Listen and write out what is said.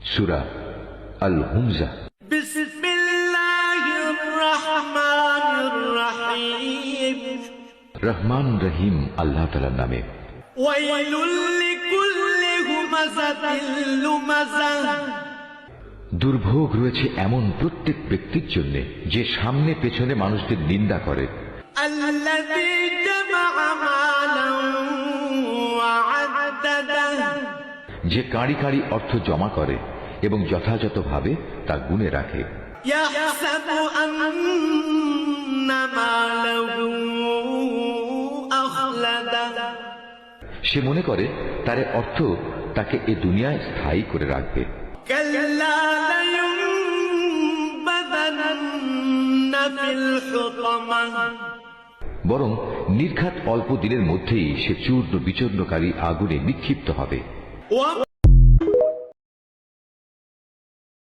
সূরা আল হুমজা। বিসমিল্লাহির রহমানির রহিম। রহমান রহিম আল্লাহ তাআলার নামে। ওয়াইলুল লিকুল্লি হুমাযাতিল লুমাযাহ। দুর্ভোগ রয়েছে এমন প্রত্যেক ব্যক্তির জন্য যে সামনে পেছনে মানুষদের নিন্দা করে। আল্লাযী জামাআ মালান ওয়া আদ্দাদাহ। যে কাঁড়ি কাঁড়ি অর্থ জমা করে এবং যথাযথভাবে তা গুণে রাখে। ইয়াহসাবু আন্না মালাহু আখলাদাহ। সে মনে করে তার অর্থ তাকে এ দুনিয়ায় স্থায়ী করে রাখবে। কাল্লা লায়ুনবাযান্না ফিল হুতামাহ। বরং নির্ঘাত অল্প দিনের মধ্যেই সে চূর্ণ বিচূর্ণকারী আগুনে নিক্ষিপ্ত হবে।